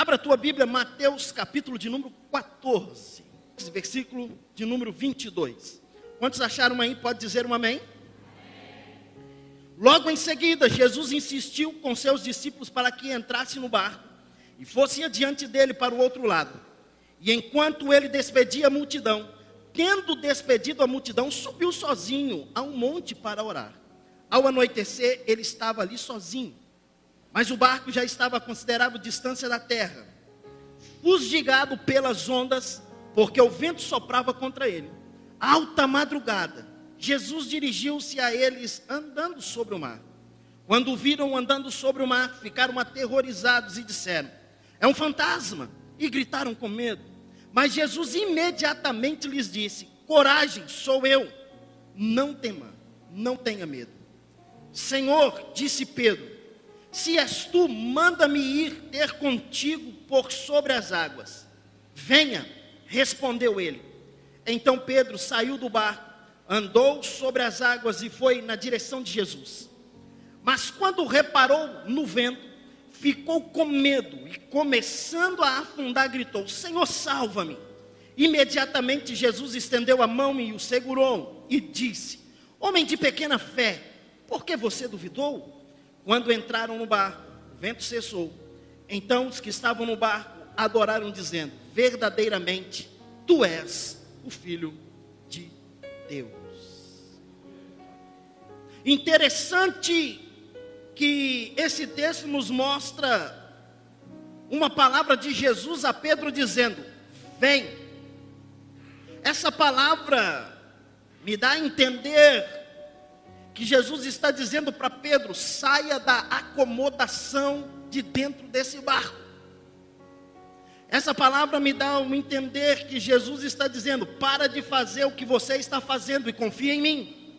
Abra a tua Bíblia, Mateus capítulo de número 14, versículo de número 22. Quantos acharam aí? Pode dizer um amém? Logo em seguida, Jesus insistiu com seus discípulos para que entrassem no barco e fossem adiante dele para o outro lado. E enquanto ele despedia a multidão, tendo despedido a multidão, subiu sozinho a um monte para orar. Ao anoitecer, ele estava ali sozinho, mas o barco já estava a considerável distância da terra, fustigado pelas ondas, porque o vento soprava contra ele. Alta madrugada, Jesus dirigiu-se a eles andando sobre o mar. Quando o viram andando sobre o mar, ficaram aterrorizados e disseram: é um fantasma, e gritaram com medo. Mas Jesus imediatamente lhes disse: coragem, sou eu, não tema, não tenha medo. Senhor, disse Pedro, se és tu, manda-me ir ter contigo por sobre as águas. Venha, respondeu ele. Então Pedro saiu do barco, andou sobre as águas e foi na direção de Jesus. Mas quando reparou no vento, ficou com medo e, começando a afundar, gritou: Senhor, salva-me. Imediatamente Jesus estendeu a mão e o segurou e disse: homem de pequena fé, por que você duvidou? Quando entraram no barco, o vento cessou. Então os que estavam no barco adoraram, dizendo: verdadeiramente, tu és o Filho de Deus. Interessante que esse texto nos mostra uma palavra de Jesus a Pedro dizendo: vem. Essa palavra me dá a entender que Jesus está dizendo para Pedro: saia da acomodação de dentro desse barco. Essa palavra me dá a entender que Jesus está dizendo: para de fazer o que você está fazendo e confia em mim.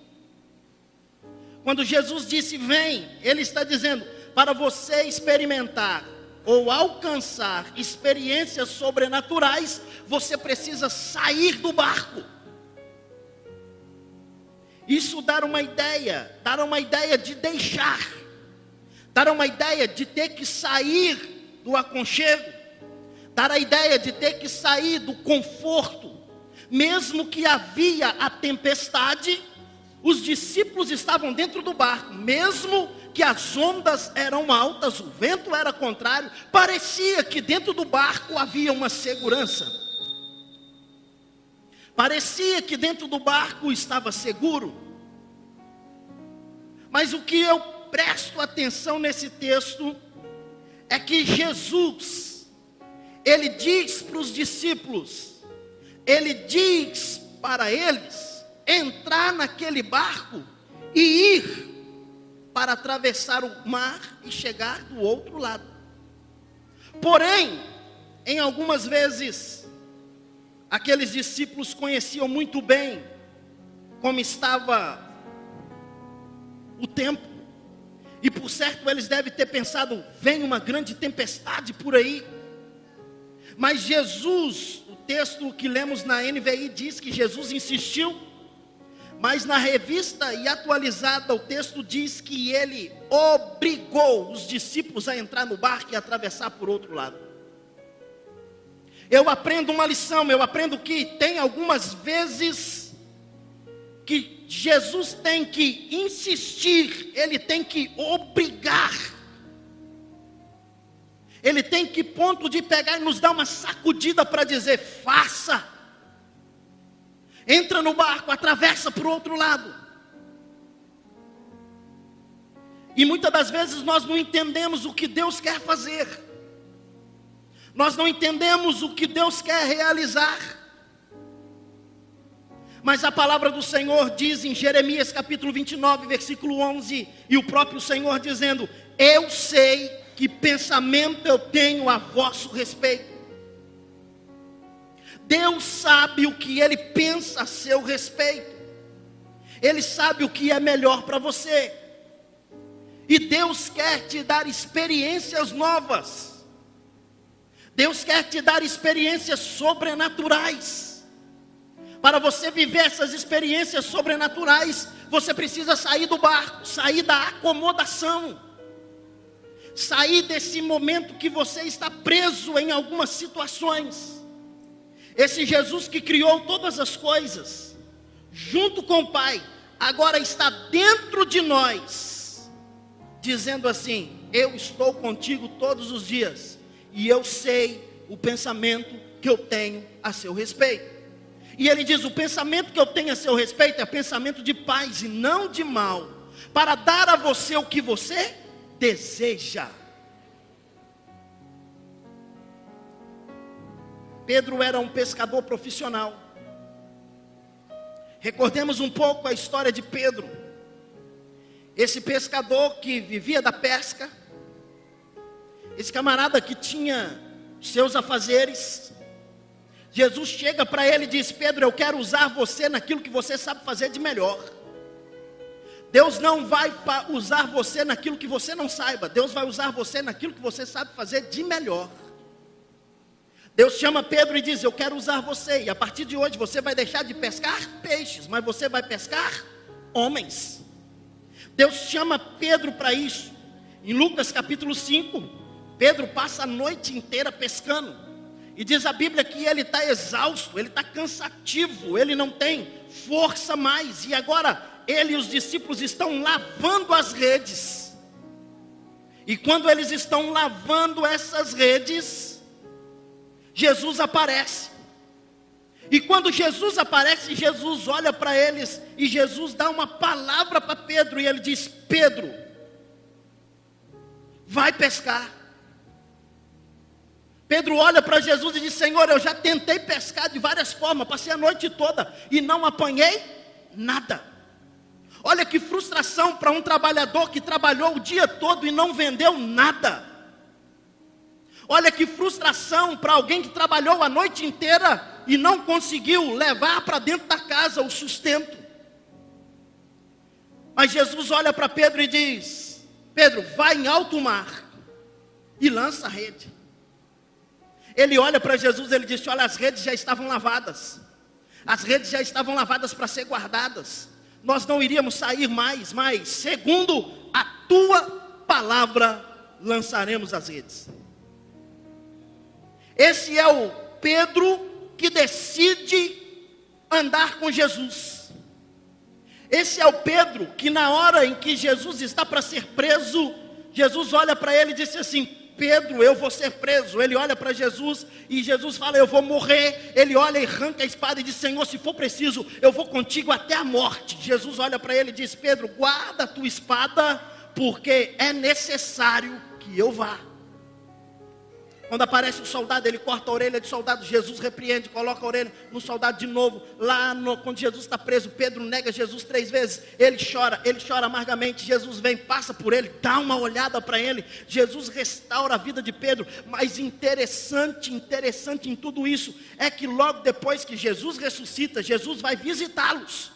Quando Jesus disse vem, Ele está dizendo: para você experimentar ou alcançar experiências sobrenaturais, você precisa sair do barco. Isso dá uma ideia de deixar, dá uma ideia de ter que sair do aconchego, dá a ideia de ter que sair do conforto. Mesmo que havia a tempestade, os discípulos estavam dentro do barco, mesmo que as ondas eram altas, o vento era contrário, parecia que dentro do barco havia uma segurança. Parecia que dentro do barco estava seguro. Mas o que eu presto atenção nesse texto é que Jesus, Ele diz para os discípulos, Ele diz para eles entrar naquele barco e ir para atravessar o mar e chegar do outro lado. Porém, em algumas vezes, aqueles discípulos conheciam muito bem como estava o tempo, e por certo eles devem ter pensado: vem uma grande tempestade por aí. Mas Jesus, o texto que lemos na NVI diz que Jesus insistiu, mas na revista e atualizada o texto diz que ele obrigou os discípulos a entrar no barco e atravessar por outro lado. Eu aprendo uma lição, eu aprendo que tem algumas vezes que Jesus tem que insistir, Ele tem que obrigar. Ele tem que ponto de pegar e nos dar uma sacudida para dizer: faça. Entra no barco, atravessa para o outro lado. E muitas das vezes nós não entendemos o que Deus quer fazer. Nós não entendemos o que Deus quer realizar. Mas a palavra do Senhor diz em Jeremias capítulo 29, versículo 11, e o próprio Senhor dizendo: eu sei que pensamento eu tenho a vosso respeito. Deus sabe o que Ele pensa a seu respeito. Ele sabe o que é melhor para você. E Deus quer te dar experiências novas. Deus quer te dar experiências sobrenaturais. Para você viver essas experiências sobrenaturais, você precisa sair do barco, sair da acomodação. sair desse momento que você está preso em algumas situações. Esse Jesus que criou todas as coisas, junto com o Pai, agora está dentro de nós, dizendo assim: eu estou contigo todos os dias, e eu sei o pensamento que eu tenho a seu respeito. E ele diz: o pensamento que eu tenho a seu respeito é pensamento de paz e não de mal, para dar a você o que você deseja. Pedro era um pescador profissional. Recordemos um pouco a história de Pedro. Esse pescador que vivia da pesca, esse camarada que tinha seus afazeres. Jesus chega para ele e diz: Pedro, eu quero usar você naquilo que você sabe fazer de melhor. Deus não vai usar você naquilo que você não saiba. Deus vai usar você naquilo que você sabe fazer de melhor. Deus chama Pedro e diz: eu quero usar você, e a partir de hoje você vai deixar de pescar peixes, mas você vai pescar homens. Deus chama Pedro para isso. Em Lucas capítulo 5, Pedro passa a noite inteira pescando, e diz a Bíblia que ele está exausto, ele está cansativo, ele não tem força mais, e agora ele e os discípulos estão lavando as redes. E quando eles estão lavando essas redes, Jesus aparece. E quando Jesus aparece, Jesus olha para eles, e Jesus dá uma palavra para Pedro, e ele diz: Pedro, vai pescar. Pedro olha para Jesus e diz: Senhor, eu já tentei pescar de várias formas, passei a noite toda e não apanhei nada. Olha que frustração para um trabalhador que trabalhou o dia todo e não vendeu nada. Olha que frustração para alguém que trabalhou a noite inteira e não conseguiu levar para dentro da casa o sustento. Mas Jesus olha para Pedro e diz: Pedro, vai em alto mar e lança a rede. Ele olha para Jesus e ele diz: olha, as redes já estavam lavadas. As redes já estavam lavadas para ser guardadas. Nós não iríamos sair mais, mas segundo a tua palavra lançaremos as redes. Esse é o Pedro que decide andar com Jesus. Esse é o Pedro que na hora em que Jesus está para ser preso, Jesus olha para ele e disse assim: Pedro, eu vou ser preso. Ele olha para Jesus e Jesus fala: eu vou morrer. Ele olha e arranca a espada e diz: Senhor, se for preciso, eu vou contigo até a morte. Jesus olha para ele e diz: Pedro, guarda a tua espada, porque é necessário que eu vá. Quando aparece o soldado, ele corta a orelha do soldado. Jesus repreende, coloca a orelha no soldado de novo. Quando Jesus está preso, Pedro nega Jesus 3 vezes. Ele chora amargamente. Jesus vem, passa por ele, dá uma olhada para ele. Jesus restaura a vida de Pedro. Mas interessante em tudo isso é que logo depois que Jesus ressuscita, Jesus vai visitá-los.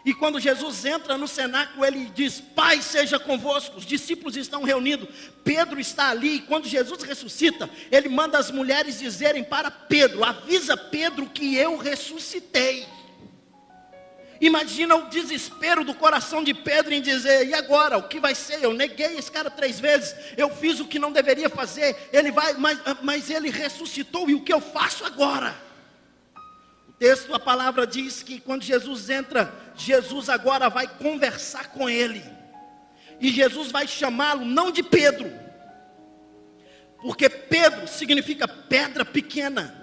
E quando Jesus entra no cenáculo, ele diz: Pai seja convosco. Os discípulos estão reunidos, Pedro está ali. E quando Jesus ressuscita, ele manda as mulheres dizerem para Pedro: avisa Pedro que eu ressuscitei. Imagina o desespero do coração de Pedro em dizer: e agora, o que vai ser? Eu neguei esse cara 3 vezes, eu fiz o que não deveria fazer, mas ele ressuscitou, e o que eu faço agora? Texto, a palavra diz que quando Jesus entra, Jesus agora vai conversar com ele. E Jesus vai chamá-lo não de Pedro, porque Pedro significa pedra pequena.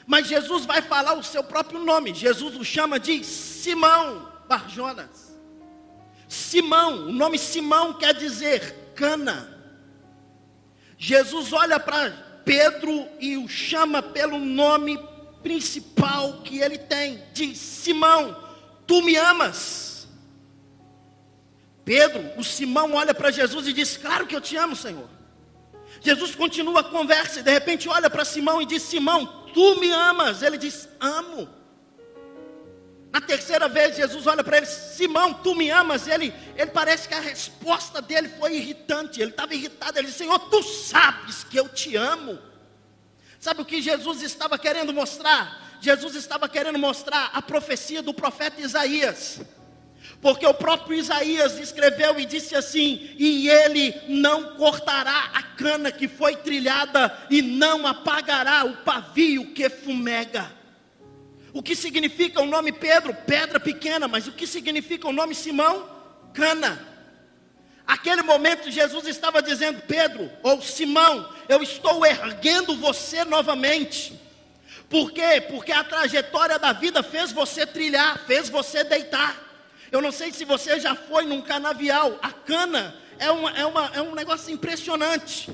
Mas Jesus vai falar o seu próprio nome. Jesus o chama de Simão Barjonas. Simão, o nome Simão quer dizer cana. Jesus olha para Pedro e o chama pelo nome principal que ele tem, diz: Simão, tu me amas? Pedro, o Simão, olha para Jesus e diz: claro que eu te amo, Senhor. Jesus continua a conversa e de repente olha para Simão e diz: Simão, tu me amas? Ele diz: amo. Na terceira vez Jesus olha para ele: Simão, tu me amas? Ele parece que a resposta dele foi irritante. Ele estava irritado. Ele disse: Senhor, tu sabes que eu te amo. Sabe o que Jesus estava querendo mostrar? Jesus estava querendo mostrar a profecia do profeta Isaías. Porque o próprio Isaías escreveu e disse assim: e ele não cortará a cana que foi trilhada, e não apagará o pavio que fumega. O que significa o nome Pedro? Pedra pequena. Mas o que significa o nome Simão? Cana. Aquele momento Jesus estava dizendo: Pedro, ou Simão, eu estou erguendo você novamente. Por quê? Porque a trajetória da vida fez você trilhar, fez você deitar. Eu não sei se você já foi num canavial. A cana é um negócio impressionante.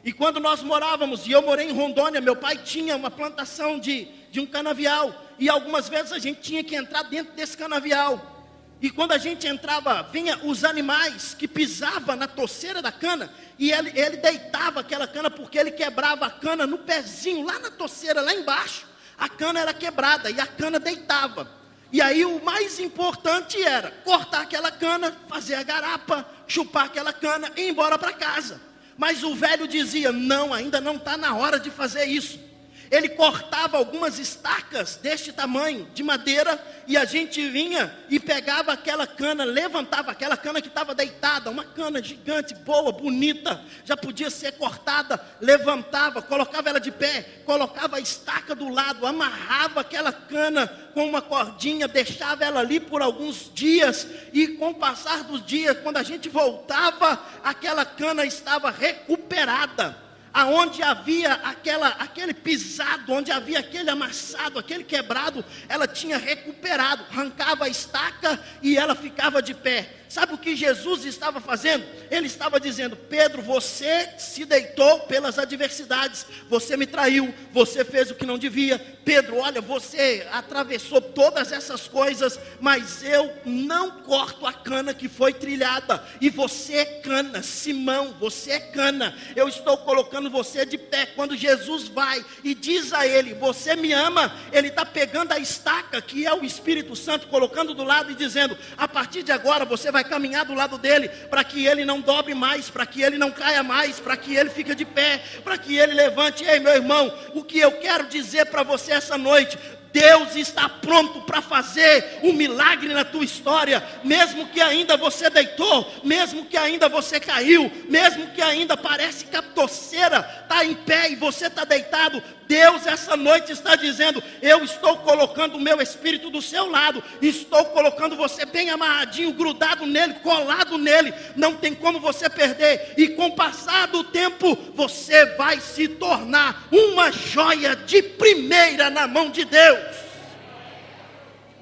E quando nós morávamos, e eu morei em Rondônia, meu pai tinha uma plantação de um canavial. E algumas vezes a gente tinha que entrar dentro desse canavial. E quando a gente entrava, vinha os animais que pisavam na toceira da cana. E ele deitava aquela cana, porque ele quebrava a cana no pezinho, lá na toceira, lá embaixo. A cana era quebrada e a cana deitava. E aí o mais importante era cortar aquela cana, fazer a garapa, chupar aquela cana e ir embora para casa. Mas o velho dizia: não, ainda não está na hora de fazer isso. Ele cortava algumas estacas deste tamanho, de madeira, e a gente vinha e pegava aquela cana, levantava aquela cana que estava deitada, uma cana gigante, boa, bonita, já podia ser cortada, levantava, colocava ela de pé, colocava a estaca do lado, amarrava aquela cana com uma cordinha, deixava ela ali por alguns dias, e com o passar dos dias, quando a gente voltava, aquela cana estava recuperada. Aonde havia aquele pisado, onde havia aquele amassado, aquele quebrado, ela tinha recuperado, arrancava a estaca e ela ficava de pé. Sabe o que Jesus estava fazendo? Ele estava dizendo: Pedro, você se deitou pelas adversidades, você me traiu, você fez o que não devia. Pedro, olha, você atravessou todas essas coisas, mas eu não corto a cana que foi trilhada. E você é cana, Simão, você é cana. Eu estou colocando você de pé. Quando Jesus vai e diz a ele: você me ama, ele está pegando a estaca, que é o Espírito Santo, colocando do lado e dizendo: a partir de agora você vai caminhar do lado dele, para que ele não dobre mais, para que ele não caia mais, para que ele fique de pé, para que ele levante. Ei, meu irmão, o que eu quero dizer para você essa noite: Deus está pronto para fazer um milagre na tua história, mesmo que ainda você deitou, mesmo que ainda você caiu, mesmo que ainda parece que a toceira está em pé e você está deitado. Deus essa noite está dizendo: eu estou colocando o meu Espírito do seu lado, estou colocando você bem amarradinho, grudado nele, colado nele, não tem como você perder. E com o passar do tempo, você vai se tornar uma joia de primeira na mão de Deus.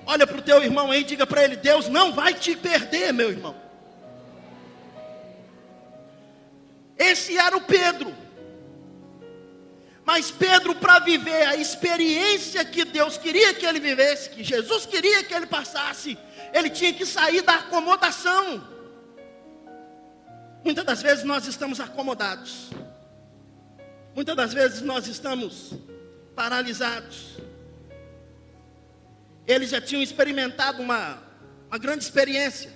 Olha para o teu irmão aí e diga para ele: Deus não vai te perder, meu irmão. Esse era o Pedro. Mas Pedro, para viver a experiência que Deus queria que ele vivesse, que Jesus queria que ele passasse, ele tinha que sair da acomodação. Muitas das vezes nós estamos acomodados. Muitas das vezes nós estamos paralisados. Eles já tinham experimentado uma grande experiência.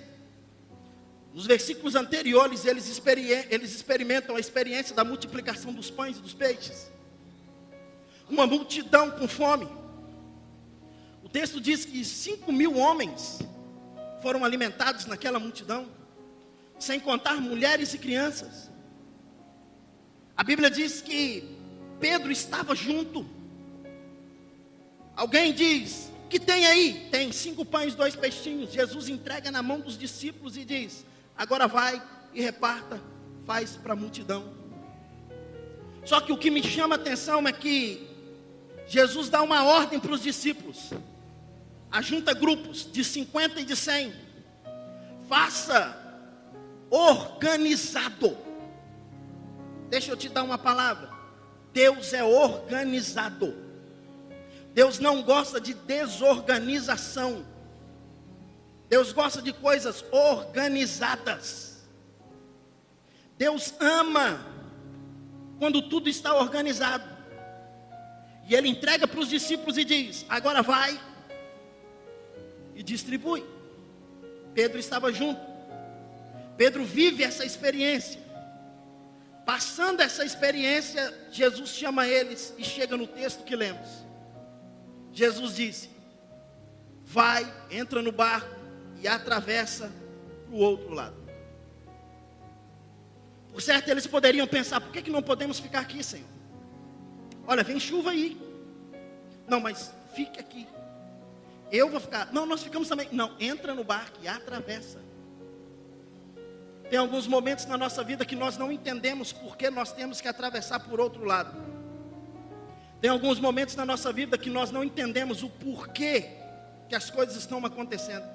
Nos versículos anteriores, eles experimentam a experiência da multiplicação dos pães e dos peixes. Uma multidão com fome. O texto diz que 5.000 homens foram alimentados naquela multidão, sem contar mulheres e crianças. A Bíblia diz que Pedro estava junto. Alguém diz: que tem aí? Tem 5 pães, 2 peixinhos. Jesus entrega na mão dos discípulos e diz: agora vai e reparta, faz para a multidão. Só que o que me chama a atenção é que Jesus dá uma ordem para os discípulos: ajunta grupos de 50 e de 100, faça organizado. Deixa eu te dar uma palavra: Deus é organizado. Deus não gosta de desorganização. Deus gosta de coisas organizadas. Deus ama quando tudo está organizado. E ele entrega para os discípulos e diz: agora vai e distribui. Pedro estava junto. Pedro vive essa experiência. Passando essa experiência, Jesus chama eles e chega no texto que lemos. Jesus disse: vai, entra no barco e atravessa para o outro lado. Por certo, eles poderiam pensar: por que não podemos ficar aqui, Senhor? Olha, vem chuva aí. Não, mas fique aqui. Eu vou ficar. Não, nós ficamos também. Não, entra no barco e atravessa. Tem alguns momentos na nossa vida que nós não entendemos por que nós temos que atravessar por outro lado. Tem alguns momentos na nossa vida que nós não entendemos o porquê que as coisas estão acontecendo.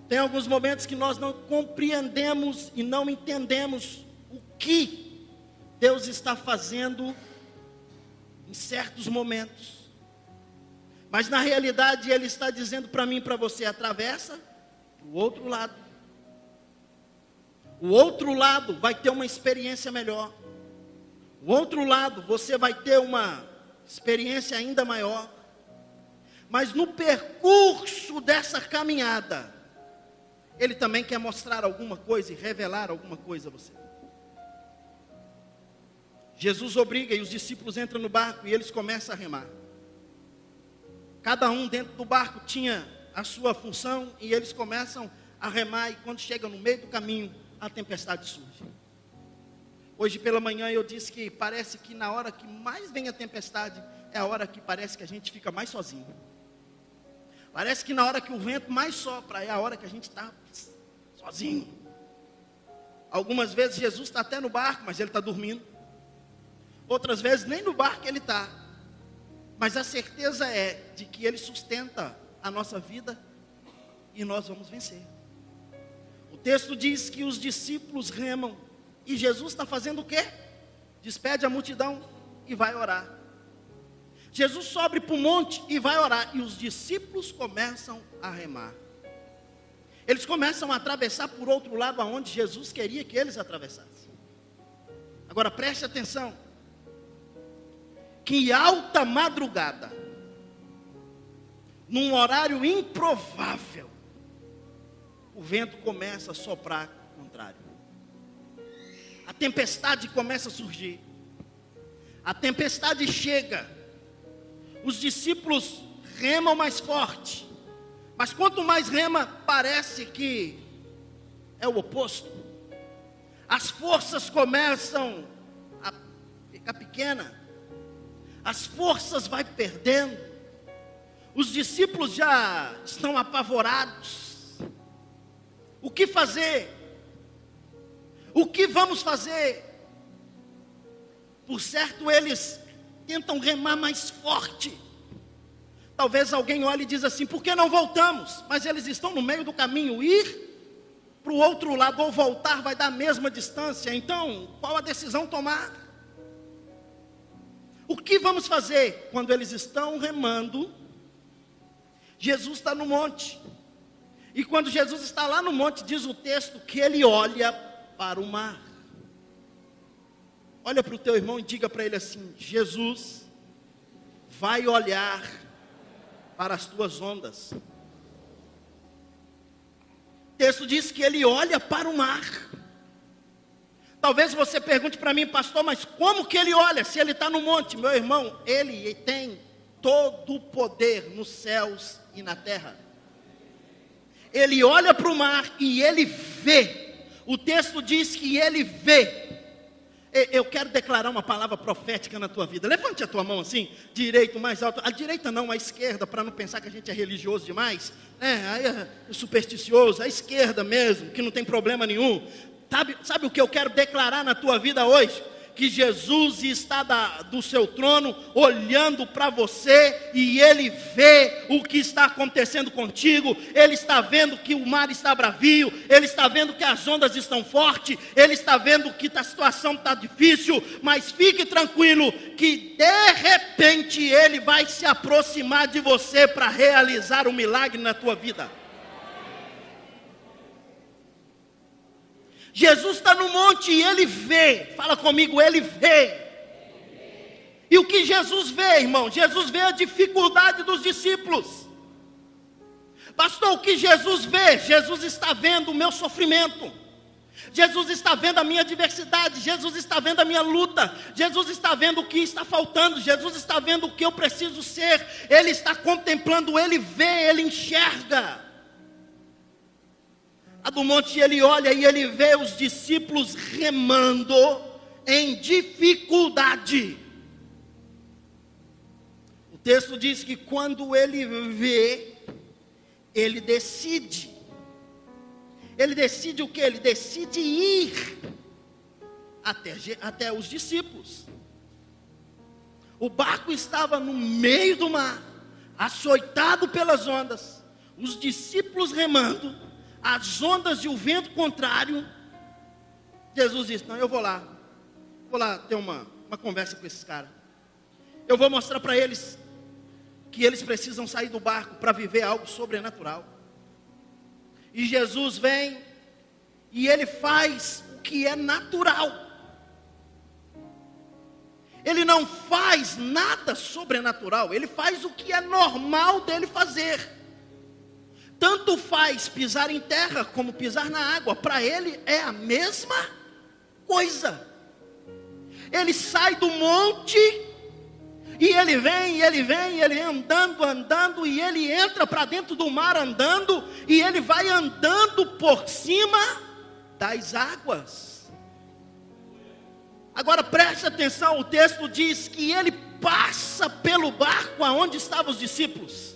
Tem alguns momentos que nós não compreendemos e não entendemos o que Deus está fazendo em certos momentos. Mas na realidade Ele está dizendo para mim e para você: atravessa para o outro lado. O outro lado vai ter uma experiência melhor. O outro lado você vai ter uma experiência ainda maior. Mas no percurso dessa caminhada, Ele também quer mostrar alguma coisa e revelar alguma coisa a você. Jesus obriga e os discípulos entram no barco e eles começam a remar. Cada um dentro do barco tinha a sua função e eles começam a remar, e quando chegam no meio do caminho, a tempestade surge. Hoje pela manhã eu disse que parece que na hora que mais vem a tempestade, é a hora que parece que a gente fica mais sozinho. Parece que na hora que o vento mais sopra, é a hora que a gente está sozinho. Algumas vezes Jesus está até no barco, mas Ele está dormindo. Outras vezes nem no barco Ele está. Mas a certeza é de que Ele sustenta a nossa vida e nós vamos vencer. O texto diz que os discípulos remam e Jesus está fazendo o quê? Despede a multidão e vai orar. Jesus sobe para o monte e vai orar, e os discípulos começam a remar. Eles começam a atravessar por outro lado, aonde Jesus queria que eles atravessassem. Agora preste atenção, que alta madrugada, num horário improvável, o vento começa a soprar contrário. A tempestade começa a surgir. A tempestade chega. Os discípulos remam mais forte. Mas quanto mais rema, parece que é o oposto. As forças começam a ficar pequenas. As forças vai perdendo. Os discípulos já estão apavorados. O que fazer? O que vamos fazer? Por certo, eles tentam remar mais forte. Talvez alguém olhe e diz assim: por que não voltamos? Mas eles estão no meio do caminho. Ir para o outro lado ou voltar vai dar a mesma distância. Então, qual a decisão tomar? O que vamos fazer? Quando eles estão remando, Jesus está no monte. E quando Jesus está lá no monte, diz o texto que Ele olha para o mar. Olha para o teu irmão e diga para ele assim: Jesus vai olhar para as tuas ondas. O texto diz que Ele olha para o mar. Talvez você pergunte para mim: pastor, mas como que Ele olha se Ele está no monte? Meu irmão, Ele tem todo o poder nos céus e na terra. Ele olha para o mar e Ele vê. O texto diz que Ele vê. Eu quero declarar uma palavra profética na tua vida. Levante a tua mão assim, direito mais alto. A direita não, a esquerda, para não pensar que a gente é religioso demais. Aí é supersticioso. A esquerda mesmo, que não tem problema nenhum. Sabe o que eu quero declarar na tua vida hoje? Que Jesus está do seu trono olhando para você e Ele vê o que está acontecendo contigo. Ele está vendo que o mar está bravio, Ele está vendo que as ondas estão fortes, Ele está vendo que a situação está difícil, mas fique tranquilo que de repente Ele vai se aproximar de você para realizar um milagre na tua vida. Jesus está no monte e Ele vê. Fala comigo, Ele vê. E o que Jesus vê, irmão? Jesus vê a dificuldade dos discípulos. Pastor, o que Jesus vê? Jesus está vendo o meu sofrimento. Jesus está vendo a minha adversidade. Jesus está vendo a minha luta. Jesus está vendo o que está faltando. Jesus está vendo o que eu preciso ser. Ele está contemplando, Ele vê, Ele enxerga. A do monte, ele olha e ele vê os discípulos remando em dificuldade. O texto diz que quando ele vê, ele decide. Ele decide o quê? Ele decide ir até os discípulos. O barco estava no meio do mar, açoitado pelas ondas, os discípulos remando, as ondas e o vento contrário. Jesus disse: não, eu vou lá ter uma conversa com esses caras. Eu vou mostrar para eles que eles precisam sair do barco para viver algo sobrenatural. E Jesus vem e ele faz o que é natural. Ele não faz nada sobrenatural, ele faz o que é normal dele fazer. Tanto faz pisar em terra como pisar na água, para ele é a mesma coisa. Ele sai do monte e ele vem, ele andando, e ele entra para dentro do mar andando, e ele vai andando por cima das águas. Agora preste atenção, o texto diz que ele passa pelo barco aonde estavam os discípulos.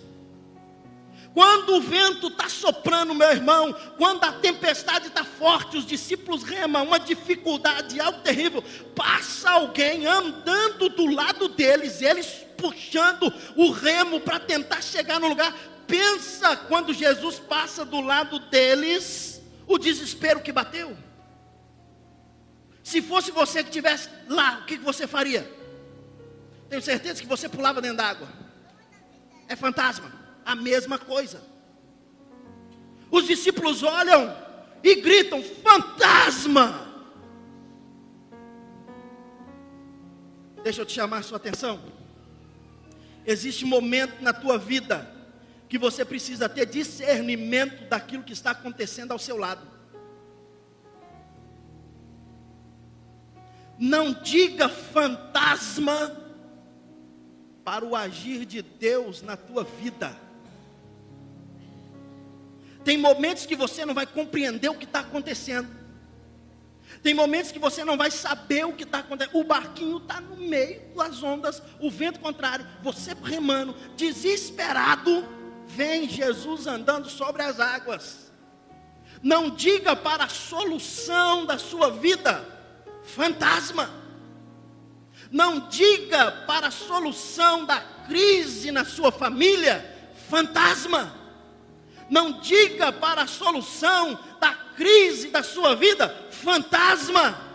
Quando o vento está soprando, meu irmão, quando a tempestade está forte, os discípulos remam, uma dificuldade, algo terrível, passa alguém andando do lado deles, eles puxando o remo para tentar chegar no lugar. Pensa quando Jesus passa do lado deles, o desespero que bateu. Se fosse você que estivesse lá, o que você faria? Tenho certeza que você pulava dentro d'água. É fantasma. A mesma coisa. Os discípulos olham e gritam: fantasma! Deixa eu te chamar a sua atenção. Existe um momento na tua vida que você precisa ter discernimento daquilo que está acontecendo ao seu lado. Não diga fantasma para o agir de Deus na tua vida. Tem momentos que você não vai compreender o que está acontecendo. Tem momentos que você não vai saber o que está acontecendo. O barquinho está no meio das ondas, o vento contrário, você remando, desesperado, vem Jesus andando sobre as águas. Não diga para a solução da sua vida: fantasma. Não diga para a solução da crise na sua família: fantasma. Não diga para a solução da crise da sua vida: fantasma.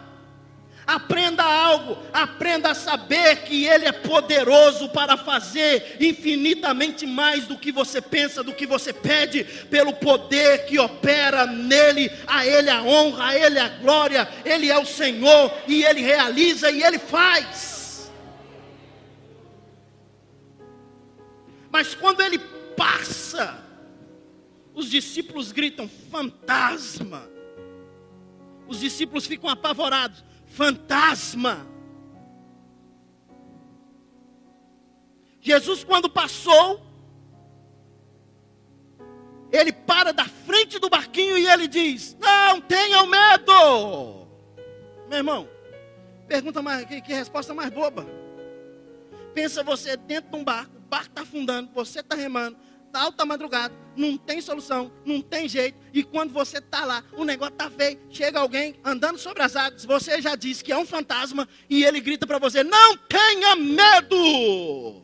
Aprenda algo, aprenda a saber que Ele é poderoso para fazer infinitamente mais do que você pensa, do que você pede, pelo poder que opera nele. A Ele a honra, a Ele a glória. Ele é o Senhor e Ele realiza e Ele faz. Mas quando Ele passa, os discípulos gritam: fantasma. Os discípulos ficam apavorados: fantasma. Jesus, quando passou, Ele para da frente do barquinho e Ele diz: não tenham medo. Meu irmão, pergunta mais, que resposta mais boba. Pensa você dentro de um barco, o barco está afundando, você está remando, está alta madrugada, não tem solução, não tem jeito, e quando você está lá, o negócio está feio, chega alguém andando sobre as águas, você já disse que é um fantasma, e ele grita para você: não tenha medo.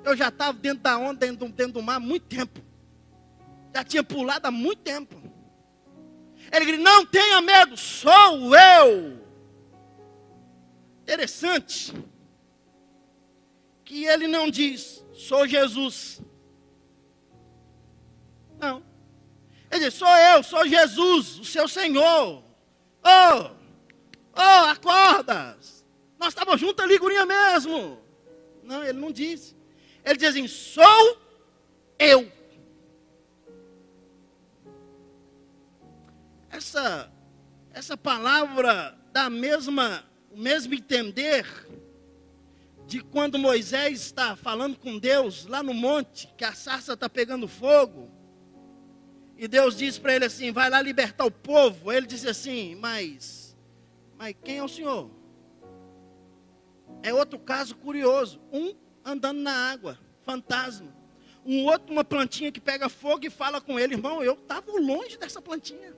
Eu já estava dentro da onda, dentro do mar há muito tempo, já tinha pulado há muito tempo. Ele grita: não tenha medo, sou eu. Interessante que ele não diz: sou Jesus. Não. Ele diz: sou eu, sou Jesus, o seu Senhor. Acorda. Nós estávamos juntos ali, gurinha mesmo. Não, ele não disse. Ele diz assim: sou eu. Essa palavra dá o mesmo entender de quando Moisés está falando com Deus lá no monte, que a sarça está pegando fogo, E Deus disse para ele assim, vai lá libertar o povo. Ele disse assim, mas quem é o Senhor? É outro caso curioso. Um andando na água, fantasma. Um outro, uma plantinha que pega fogo e fala com ele, irmão, eu estava longe dessa plantinha.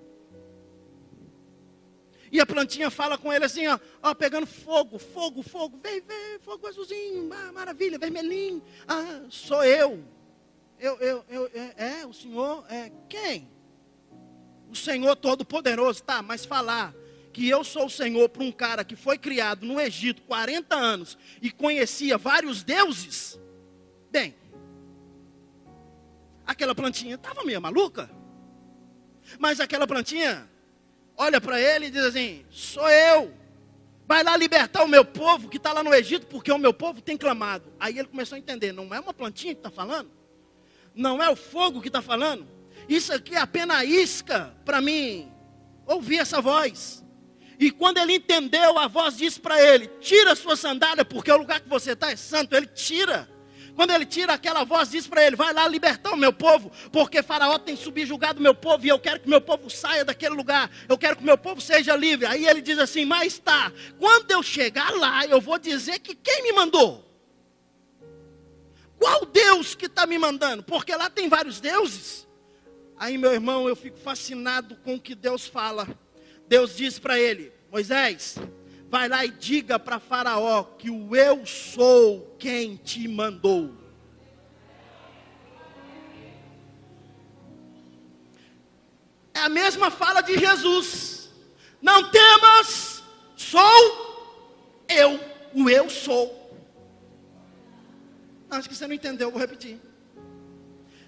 E a plantinha fala com ele assim, ó, pegando fogo, vem, fogo azulzinho, maravilha, vermelhinho. Ah, sou eu. O Senhor é quem? O Senhor Todo-Poderoso, tá, mas falar que eu sou o Senhor para um cara que foi criado no Egito 40 anos e conhecia vários deuses, bem, aquela plantinha estava meio maluca, mas aquela plantinha olha para ele e diz assim, sou eu, vai lá libertar o meu povo que está lá no Egito, porque o meu povo tem clamado. Aí ele começou a entender, não é uma plantinha que está falando, não é o fogo que está falando, isso aqui é apenas isca para mim ouvir essa voz. E quando ele entendeu, a voz disse para ele, tira a sua sandália, porque o lugar que você está é santo. Ele tira. Quando ele tira, aquela voz diz para ele, vai lá libertar o meu povo, porque Faraó tem subjugado o meu povo, e eu quero que o meu povo saia daquele lugar, eu quero que o meu povo seja livre. Aí ele diz assim, mas tá, quando eu chegar lá, eu vou dizer que quem me mandou? Qual Deus que está me mandando? Porque lá tem vários deuses. Aí, meu irmão, eu fico fascinado com o que Deus fala. Deus diz para ele, Moisés, vai lá e diga para Faraó que o eu sou quem te mandou. É a mesma fala de Jesus. Não temas, sou eu, o eu sou. Acho que você não entendeu, vou repetir.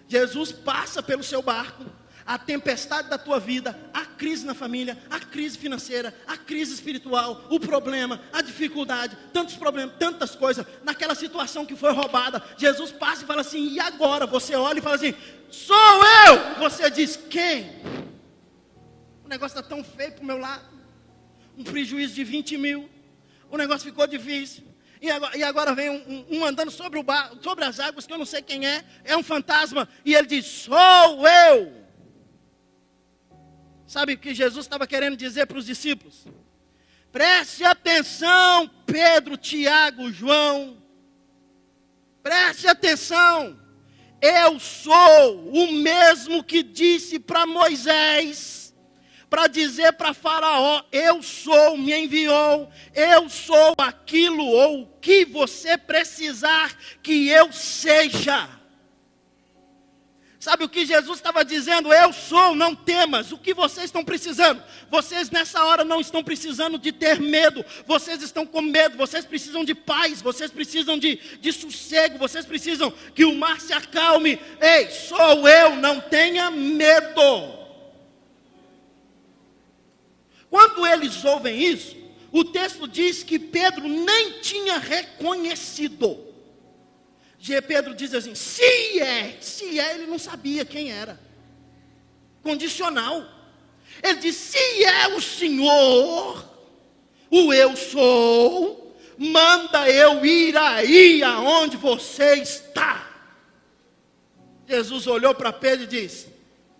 Jesus passa pelo seu barco, a tempestade da tua vida, a crise na família, a crise financeira, a crise espiritual, o problema, a dificuldade, tantos problemas, tantas coisas, naquela situação que foi roubada, Jesus passa e fala assim, e agora? Você olha e fala assim, sou eu! Você diz, quem? O negócio está tão feio para o meu lado, um prejuízo de 20 mil, o negócio ficou difícil. E agora vem um andando sobre as águas, que eu não sei quem é um fantasma, e ele diz, sou eu. Sabe o que Jesus estava querendo dizer para os discípulos? Preste atenção, Pedro, Tiago, João, preste atenção, eu sou o mesmo que disse para Moisés, para dizer para Faraó, eu sou, me enviou, eu sou aquilo ou o que você precisar que eu seja. Sabe o que Jesus estava dizendo? Eu sou, não temas. O que vocês estão precisando? Vocês nessa hora não estão precisando de ter medo. Vocês estão com medo. Vocês precisam de paz. Vocês precisam de sossego. Vocês precisam que o mar se acalme. Ei, sou eu, não tenha medo. Quando eles ouvem isso, o texto diz que Pedro nem tinha reconhecido. Pedro diz assim, se é, ele não sabia quem era. Condicional. Ele diz, se é o Senhor, o eu sou, manda eu ir aí aonde você está. Jesus olhou para Pedro e disse,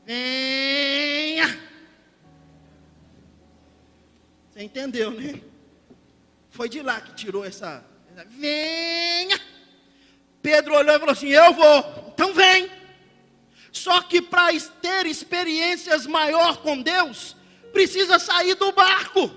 venha. Você entendeu, né? Foi de lá que tirou essa venha. Pedro olhou e falou assim, eu vou, então vem. Só que para ter experiências maior com Deus, precisa sair do barco.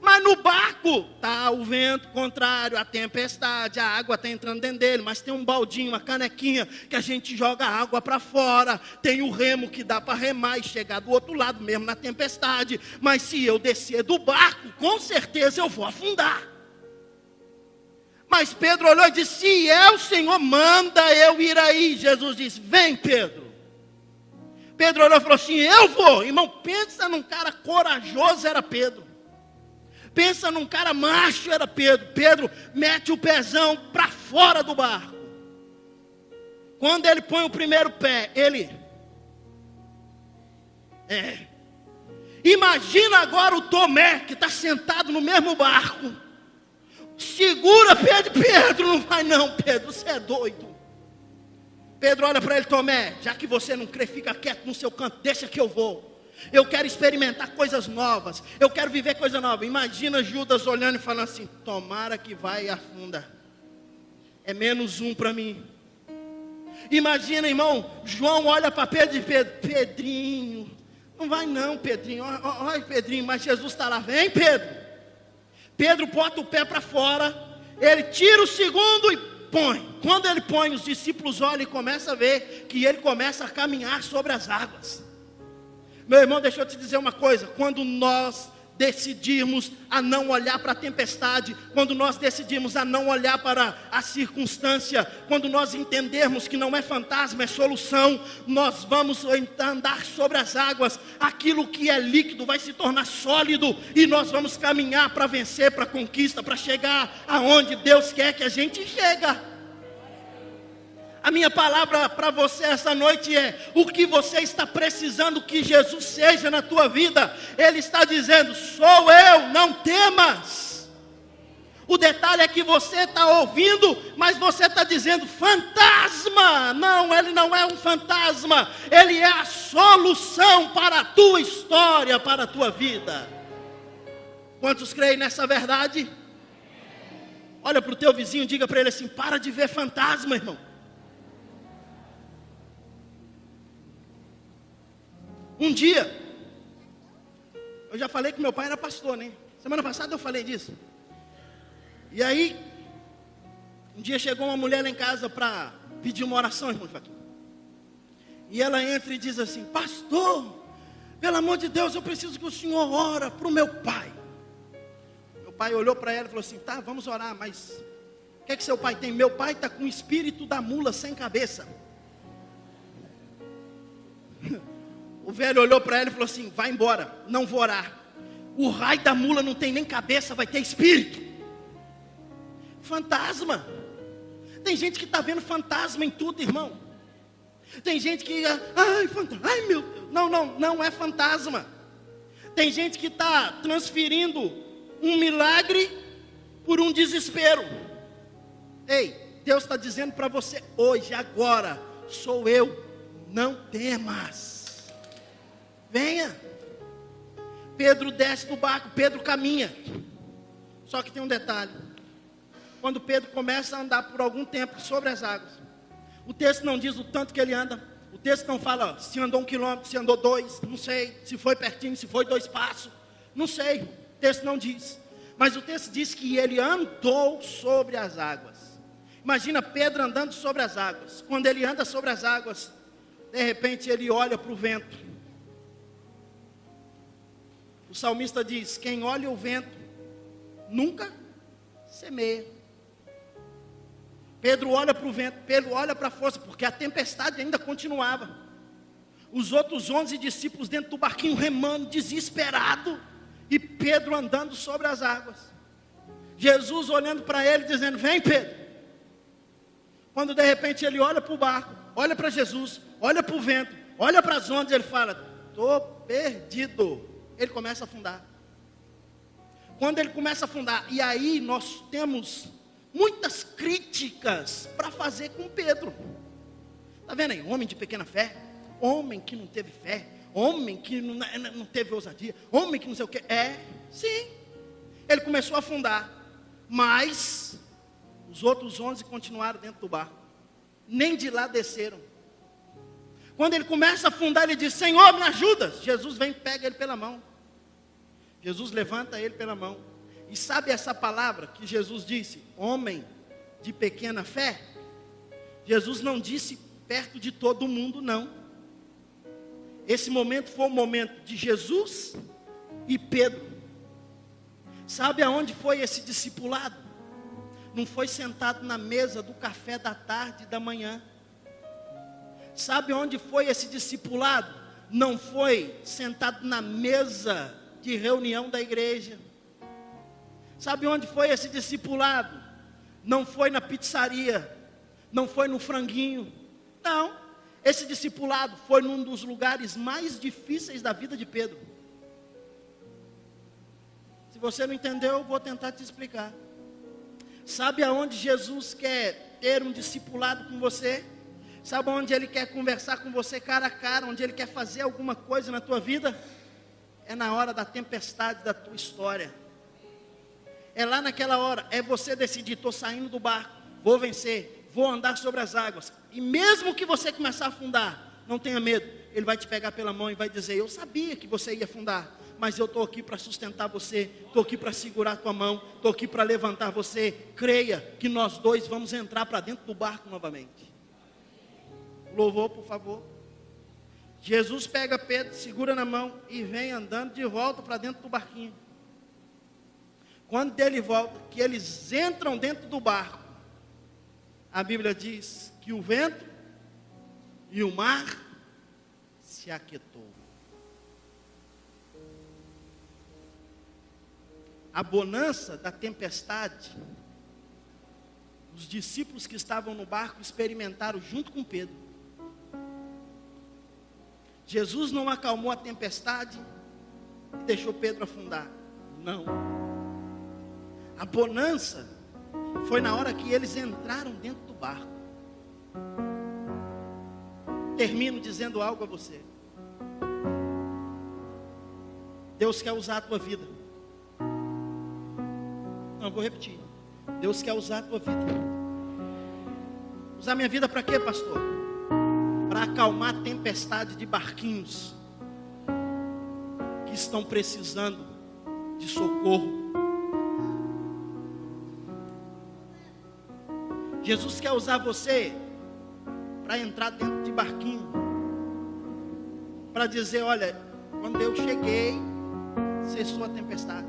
Mas no barco está o vento contrário, a tempestade, a água está entrando dentro dele, mas tem um baldinho, uma canequinha, que a gente joga a água para fora, tem o remo que dá para remar e chegar do outro lado mesmo na tempestade, mas se eu descer do barco, com certeza eu vou afundar. Mas Pedro olhou e disse, se é o Senhor, manda eu ir aí. Jesus disse, vem Pedro. Pedro olhou e falou assim, eu vou. Irmão, pensa num cara corajoso, era Pedro. Pensa num cara macho, era Pedro. Pedro mete o pezão para fora do barco. Quando ele põe o primeiro pé, ele... Imagina agora o Tomé, que está sentado no mesmo barco. Segura Pedro, não vai não, Pedro, você é doido. Pedro olha para ele: Tomé, já que você não crê, fica quieto no seu canto, deixa que eu vou. Eu quero experimentar coisas novas, eu quero viver coisa nova. Imagina Judas olhando e falando assim: tomara que vai e afunda, é menos um para mim. Imagina, irmão, João olha para Pedro e Pedrinho, não vai não, Pedrinho, olha Pedrinho, mas Jesus está lá, vem Pedro. Pedro bota o pé para fora, ele tira o segundo e põe. Quando ele põe, os discípulos olham e começam a ver que ele começa a caminhar sobre as águas. Meu irmão, deixa eu te dizer uma coisa: quando nós decidirmos a não olhar para a tempestade, quando nós decidimos a não olhar para a circunstância, quando nós entendermos que não é fantasma, é solução, nós vamos andar sobre as águas. Aquilo que é líquido vai se tornar sólido, e nós vamos caminhar para vencer, para conquista, para chegar aonde Deus quer que a gente chegue. A minha palavra para você essa noite é: o que você está precisando que Jesus seja na tua vida? Ele está dizendo: sou eu, não temas. O detalhe é que você está ouvindo, mas você está dizendo: fantasma. Não, ele não é um fantasma, ele é a solução para a tua história, para a tua vida. Quantos creem nessa verdade? Olha para o teu vizinho e diga para ele assim: para de ver fantasma, irmão. Um dia, eu já falei que meu pai era pastor, né? Semana passada eu falei disso. E aí, um dia chegou uma mulher lá em casa para pedir uma oração, irmão Joaquim. E ela entra e diz assim: pastor, pelo amor de Deus, eu preciso que o senhor ore para o meu pai. Meu pai olhou para ela e falou assim: tá, vamos orar, mas o que é que seu pai tem? Meu pai está com o espírito da mula sem cabeça. O velho olhou para ela e falou assim: vai embora, não vou orar. O raio da mula não tem nem cabeça, vai ter espírito. Fantasma. Tem gente que está vendo fantasma em tudo, irmão. Tem gente que, ai, fantasma, ai meu Deus. Não é fantasma. Tem gente que está transferindo um milagre por um desespero. Ei, Deus está dizendo para você hoje, agora: sou eu, não temas. Venha. Pedro desce do barco, Pedro caminha. Só que tem um detalhe: quando Pedro começa a andar por algum tempo sobre as águas, o texto não diz o tanto que ele anda. O texto não fala se andou 1 quilômetro, se andou 2, não sei. Se foi pertinho, se foi 2 passos, não sei. O texto não diz. Mas o texto diz que ele andou sobre as águas. Imagina Pedro andando sobre as águas. Quando ele anda sobre as águas, de repente ele olha para o vento. O salmista diz: quem olha o vento nunca semeia. Pedro olha para o vento, Pedro olha para a força, porque a tempestade ainda continuava. Os outros 11 discípulos dentro do barquinho remando, desesperado, e Pedro andando sobre as águas. Jesus olhando para ele, dizendo: vem Pedro. Quando de repente ele olha para o barco, olha para Jesus, olha para o vento, olha para as ondas, ele fala: estou perdido. Ele começa a afundar. Quando ele começa a afundar, e aí nós temos muitas críticas para fazer com Pedro. Está vendo aí? Homem de pequena fé, homem que não teve fé, homem que não teve ousadia, homem que não sei o que. Sim, ele começou a afundar, mas os outros 11 continuaram dentro do barco, nem de lá desceram. Quando ele começa a afundar, ele diz: Senhor, me ajuda. Jesus vem e pega ele pela mão. Jesus levanta ele pela mão. E sabe essa palavra que Jesus disse: homem de pequena fé? Jesus não disse perto de todo mundo, não. Esse momento foi o momento de Jesus e Pedro. Sabe aonde foi esse discipulado? Não foi sentado na mesa do café da tarde e da manhã. Sabe onde foi esse discipulado? Não foi sentado na mesa de reunião da igreja. Sabe onde foi esse discipulado? Não foi na pizzaria, não foi no franguinho. Não, esse discipulado foi num dos lugares mais difíceis da vida de Pedro. Se você não entendeu, eu vou tentar te explicar. Sabe aonde Jesus quer ter um discipulado com você? Sabe onde Ele quer conversar com você cara a cara, onde Ele quer fazer alguma coisa na tua vida? É na hora da tempestade da tua história. É lá naquela hora, é você decidir, estou saindo do barco, vou vencer, vou andar sobre as águas. E mesmo que você começar a afundar, não tenha medo. Ele vai te pegar pela mão e vai dizer, eu sabia que você ia afundar, mas eu estou aqui para sustentar você, estou aqui para segurar a tua mão, estou aqui para levantar você. Creia que nós dois vamos entrar para dentro do barco novamente. Louvor, por favor. Jesus pega Pedro, segura na mão e vem andando de volta para dentro do barquinho. Quando ele volta, que eles entram dentro do barco, a Bíblia diz que o vento e o mar se aquietou. A bonança da tempestade, os discípulos que estavam no barco experimentaram junto com Pedro. Jesus não acalmou a tempestade e deixou Pedro afundar. Não. A bonança foi na hora que eles entraram dentro do barco. Termino dizendo algo a você. Deus quer usar a tua vida. Não, vou repetir. Deus quer usar a tua vida. Usar minha vida para quê, pastor? Para acalmar a tempestade de barquinhos que estão precisando de socorro. Jesus quer usar você para entrar dentro de barquinho, para dizer, olha, quando eu cheguei, cessou a tempestade.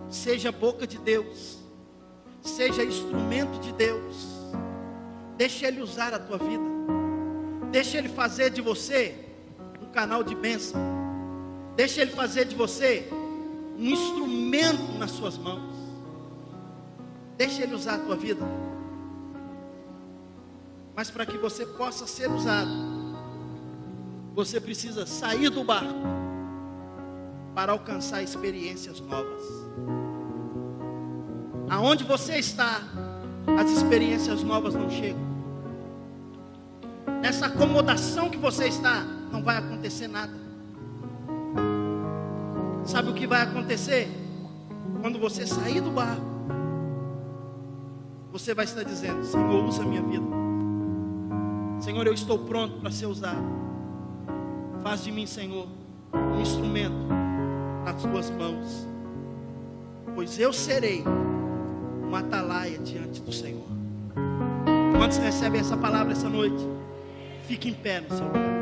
Seja boca de Deus, seja instrumento de Deus. Deixa Ele usar a tua vida. Deixa Ele fazer de você um canal de bênção. Deixa Ele fazer de você um instrumento nas suas mãos. Deixa Ele usar a tua vida. Mas para que você possa ser usado, você precisa sair do barco para alcançar experiências novas. Aonde você está, as experiências novas não chegam. Nessa acomodação que você está, não vai acontecer nada. Sabe o que vai acontecer? Quando você sair do barco, você vai estar dizendo, Senhor, usa a minha vida. Senhor, eu estou pronto para ser usado. Faz de mim, Senhor, um instrumento nas tuas mãos, pois eu serei uma atalaia diante do Senhor. Quantos recebem essa palavra essa noite? Fique em pé no seu lugar.